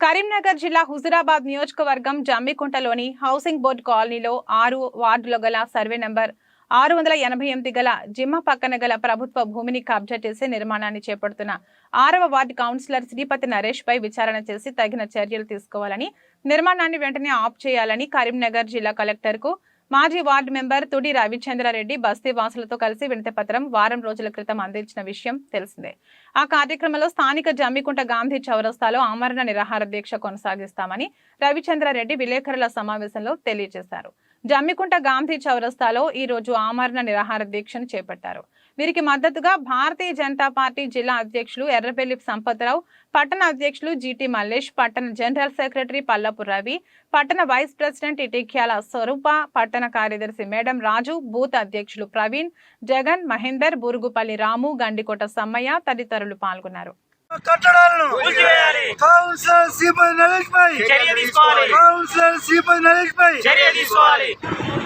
కరీంనగర్ జిల్లా హుజురాబాద్ నియోజకవర్గం జమ్మికుంటలోని housing board కాలనీలో 6 వార్డులో గల సర్వే నంబర్ 688 గల జిమ్మ పక్కన గల ప్రభుత్వ భూమిని కబ్జా చేసి నిర్మాణాన్ని చేపడుతున్న 6వ వార్డు కౌన్సిలర్ శ్రీపతి నరేష్ పై విచారణ చేసి తగిన చర్యలు తీసుకోవాలని, నిర్మాణాన్ని వెంటనే ఆఫ్ చేయాలని కరీంనగర్ జిల్లా కలెక్టర్ కు మాజీ వార్డు మెంబర్ తుడి రవిచంద్రారెడ్డి బస్తీ వాసులతో కలిసి వినతిపత్రం వారం రోజుల క్రితం అందించిన విషయం తెలిసిందే. ఆ కార్యక్రమంలో స్థానిక జమ్మికుంట గాంధీ చౌరస్తాలో ఆమరణ నిరాహార దీక్ష కొనసాగిస్తామని రవిచంద్రారెడ్డి విలేకరుల సమావేశంలో తెలియజేశారు. జమ్మికుంట గాంధీ చౌరస్తాలో ఈ రోజు ఆమరణ నిరాహార దీక్షను చేపట్టారు. వీరికి మద్దతుగా భారతీయ జనతా పార్టీ జిల్లా అధ్యక్షులు ఎర్రబెల్లి సంపత్రావు, పట్టణ అధ్యక్షులు జీటీ మల్లేష్, పట్టణ జనరల్ సెక్రటరీ పల్లపు రవి, పట్టణ వైస్ ప్రెసిడెంట్ ఇటిక్యాల స్వరూప, పట్టణ కార్యదర్శి మేడం రాజు, బూత్ అధ్యక్షులు ప్రవీణ్, జగన్, మహేందర్, బూరుగుపల్లి రాము, గండికోట సమ్మయ్య తదితరులు పాల్గొన్నారు.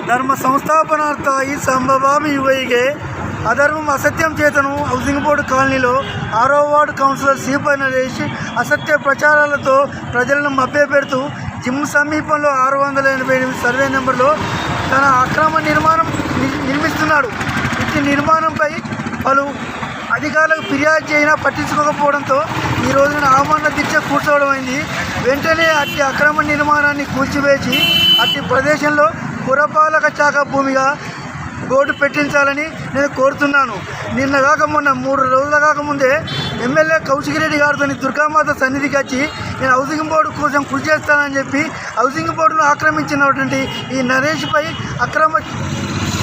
ಧರ್ಮ ಸಂಸ್ಥಾಪನಾರ್ಥವಾಗಿ ಸಂಭವಾಮಿ ಯುವೈಗೆ అధర్మం అసత్యం చేతను హౌసింగ్ బోర్డు కాలనీలో 6వ వార్డు కౌన్సిలర్ శ్రీపతి నరేష్ అసత్య ప్రచారాలతో ప్రజలను మభ్యపెడుతూ జిమ్ సమీపంలో 688 సర్వే నెంబర్లో తన అక్రమ నిర్మాణం నిర్మిస్తున్నాడు. ఇట్టి నిర్మాణంపై పలు అధికారులకు ఫిర్యాదు చేసినా పట్టించుకోకపోవడంతో ఈ రోజున ఆమరణ దీక్ష కూర్చోవడం అయింది. వెంటనే అట్టి అక్రమ నిర్మాణాన్ని కూల్చివేసి అట్టి ప్రదేశంలో పురపాలక శాఖ భూమిగా బోర్డు పెట్టించాలని నేను కోరుతున్నాను. నిన్న కాకముందు 3 రోజుల కాకముందే ఎమ్మెల్యే కౌశికిరెడ్డి గారితో దుర్గామాత సన్నిధికి వచ్చి నేను హౌసింగ్ బోర్డు కోసం కృషి చేస్తానని చెప్పి హౌసింగ్ బోర్డును ఆక్రమించినటువంటి ఈ నరేష్పై అక్రమ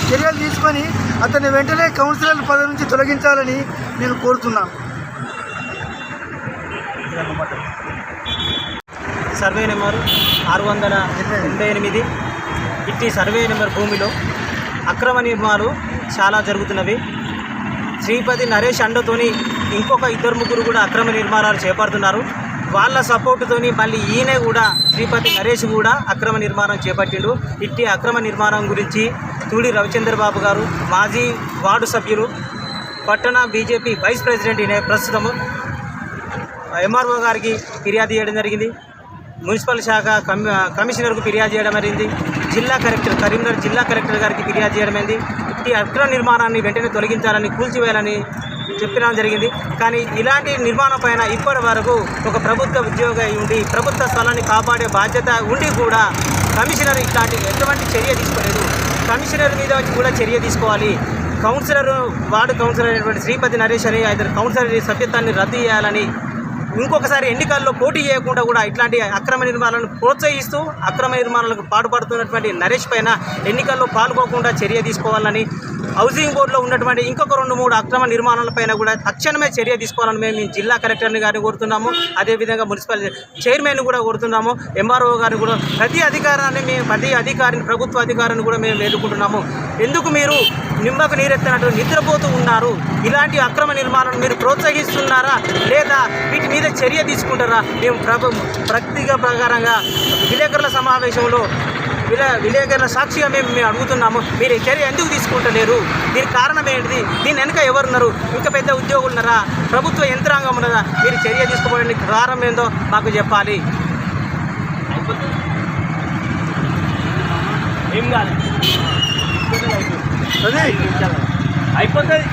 చర్యలు తీసుకొని అతన్ని వెంటనే కౌన్సిలర్ పదవి నుంచి తొలగించాలని నేను కోరుతున్నాను. సర్వే నెంబర్ 688 ఇట్టి సర్వే నెంబర్ భూమిలో అక్రమ నిర్మాణాలు చాలా జరుగుతున్నవి. శ్రీపతి నరేష్ అండతోని ఇంకొక 2-3 కూడా అక్రమ నిర్మాణాలు చేపడుతున్నారు. వాళ్ళ సపోర్టుతోని మళ్ళీ ఈయన కూడా శ్రీపతి నరేష్ కూడా అక్రమ నిర్మాణం చేపట్టిండు. ఇట్టి అక్రమ నిర్మాణం గురించి తుడి రవిచంద్రబాబు గారు, మాజీ వార్డు సభ్యులు, పట్టణ బీజేపీ వైస్ ప్రెసిడెంట్ ప్రస్తుతము ఎంఆర్ఓ గారికి ఫిర్యాదు చేయడం జరిగింది. మున్సిపల్ శాఖ కమిషనర్కు ఫిర్యాదు చేయడం జరిగింది. జిల్లా కలెక్టర్ కరీంనగర్ జిల్లా కలెక్టర్ గారికి ఫిర్యాదు చేయడం అయింది. ఈ అక్రమ నిర్మాణాన్ని వెంటనే తొలగించాలని, కూల్చివేయాలని చెప్పడం జరిగింది. కానీ ఇలాంటి నిర్మాణం పైన ఇప్పటి వరకు ఒక ప్రభుత్వ ఉద్యోగి ఉండి ప్రభుత్వ స్థలాన్ని కాపాడే బాధ్యత ఉండి కూడా కమిషనర్ ఇట్లాంటి ఎటువంటి చర్య తీసుకోలేదు. కమిషనర్ మీద కూడా చర్య తీసుకోవాలి. వార్డు కౌన్సిలర్ అయినటువంటి శ్రీపతి నరేష్ అని ఇతర కౌన్సిలర్ సభ్యత్వాన్ని రద్దు చేయాలని, ఇంకొకసారి ఎన్నికల్లో పోటీ చేయకుండా కూడా ఇట్లాంటి అక్రమ నిర్మాణాలను ప్రోత్సహిస్తూ అక్రమ నిర్మాణాలకు పాటుపడుతున్నటువంటి నరేష్ పైన ఎన్నికల్లో పాల్గొకుండా చర్య తీసుకోవాలని, హౌసింగ్ బోర్డులో ఉన్నటువంటి ఇంకొక 2-3 అక్రమ నిర్మాణాలపైన కూడా తక్షణమే చర్య తీసుకోవాలని మేము జిల్లా కలెక్టర్ని గారిని కోరుతున్నాము. అదేవిధంగా మున్సిపల్ చైర్మన్ కూడా కోరుతున్నాము. ఎంఆర్ఓ గారిని కూడా ప్రతి అధికారిని ప్రభుత్వ అధికారిని కూడా మేము వేడుకుంటున్నాము. ఎందుకు మీరు నిమ్మకు నీరెత్తినట్టు నిద్రపోతూ ఉన్నారు? ఇలాంటి అక్రమ నిర్మాణాలను మీరు ప్రోత్సహిస్తున్నారా లేదా వీటి మీద చర్య తీసుకుంటారా? మేము ప్రతిగా ప్రకారంగా విలేకరుల సమావేశంలో విలేకరుల సాక్షిగా మేము అడుగుతున్నాము. మీరు చర్య ఎందుకు తీసుకుంటలేరు? దీనికి కారణం ఏంటిది? దీని వెనుక ఎవరున్నారు? ఇంకా పెద్ద ఉద్యోగులు ఉన్నారా? ప్రభుత్వ యంత్రాంగం ఉన్నదా? మీరు చర్య తీసుకోవడానికి కారణం ఏందో మాకు చెప్పాలి. ఏం కాదు అయిపోతుంది.